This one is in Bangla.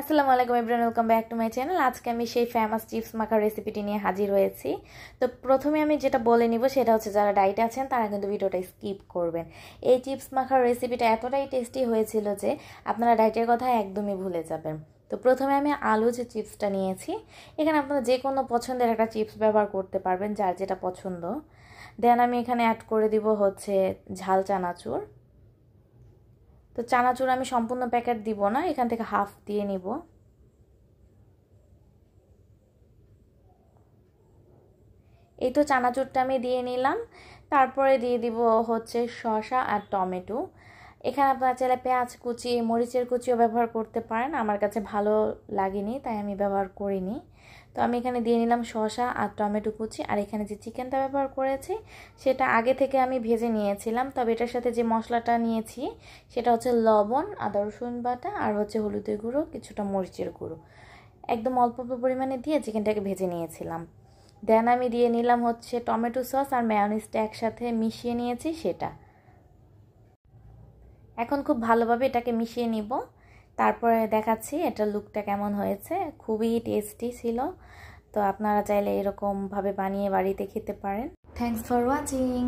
আসসালামু আলাইকুম everyone, welcome back to my channel. আজকে আমি সেই ফেমাস চিপস মাখার রেসিপিটি নিয়ে হাজির হয়েছি। তো প্রথমে আমি যেটা বলে নিব সেটা হচ্ছে যারা ডায়েটে আছেন তারা কিন্তু ভিডিওটা স্কিপ করবেন। এই চিপস মাখার রেসিপিটা এতটাই টেস্টি হয়েছিল যে আপনারা ডায়েটের কথা একদমই ভুলে যাবেন। তো প্রথমে আমি আলু যে চিপসটা নিয়েছি, এখানে আপনারা যে কোনো পছন্দের একটা চিপস ব্যবহার করতে পারবেন, যার যেটা পছন্দ। দেন আমি এখানে অ্যাড করে দিব হচ্ছে ঝাল চানাচুর। তো চানাচুর আমি সম্পূর্ণ প্যাকেট দিব না, এখান থেকে হাফ দিয়ে নিব। এই তো চানাচুরটা আমি দিয়ে নিলাম। তারপরে দিয়ে দিব হচ্ছে শসা আর টমেটো। এখানে আপনারা চাইলে পেঁয়াজ কুচি, মরিচের কুচিও ব্যবহার করতে পারেন, আমার কাছে ভালো লাগেনি তাই আমি ব্যবহার করিনি। তো আমি এখানে দিয়ে নিলাম শসা আর টমেটো কুচি। আর এখানে যে চিকেনটা ব্যবহার করেছি সেটা আগে থেকে আমি ভেজে নিয়েছিলাম, তবে এটার সাথে যে মশলাটা নিয়েছি সেটা হচ্ছে লবণ, আদা রসুন বাটা আর হচ্ছে হলুদের গুঁড়ো, কিছুটা মরিচের গুঁড়ো, একদম অল্প অল্প পরিমাণে দিয়ে চিকেনটাকে ভেজে নিয়েছিলাম। দেন আমি দিয়ে নিলাম হচ্ছে টমেটো সস আর মেয়োনিজটা একসাথে মিশিয়ে নিয়েছি সেটা। এখন খুব ভালোভাবে এটাকে মিশিয়ে নিব, তারপরে দেখাচ্ছি এটার লুকটা কেমন হয়েছে। খুবই টেস্টি ছিল। তো আপনারা চাইলে এরকমভাবে বানিয়ে বাড়িতে খেতে পারেন। Thanks for watching.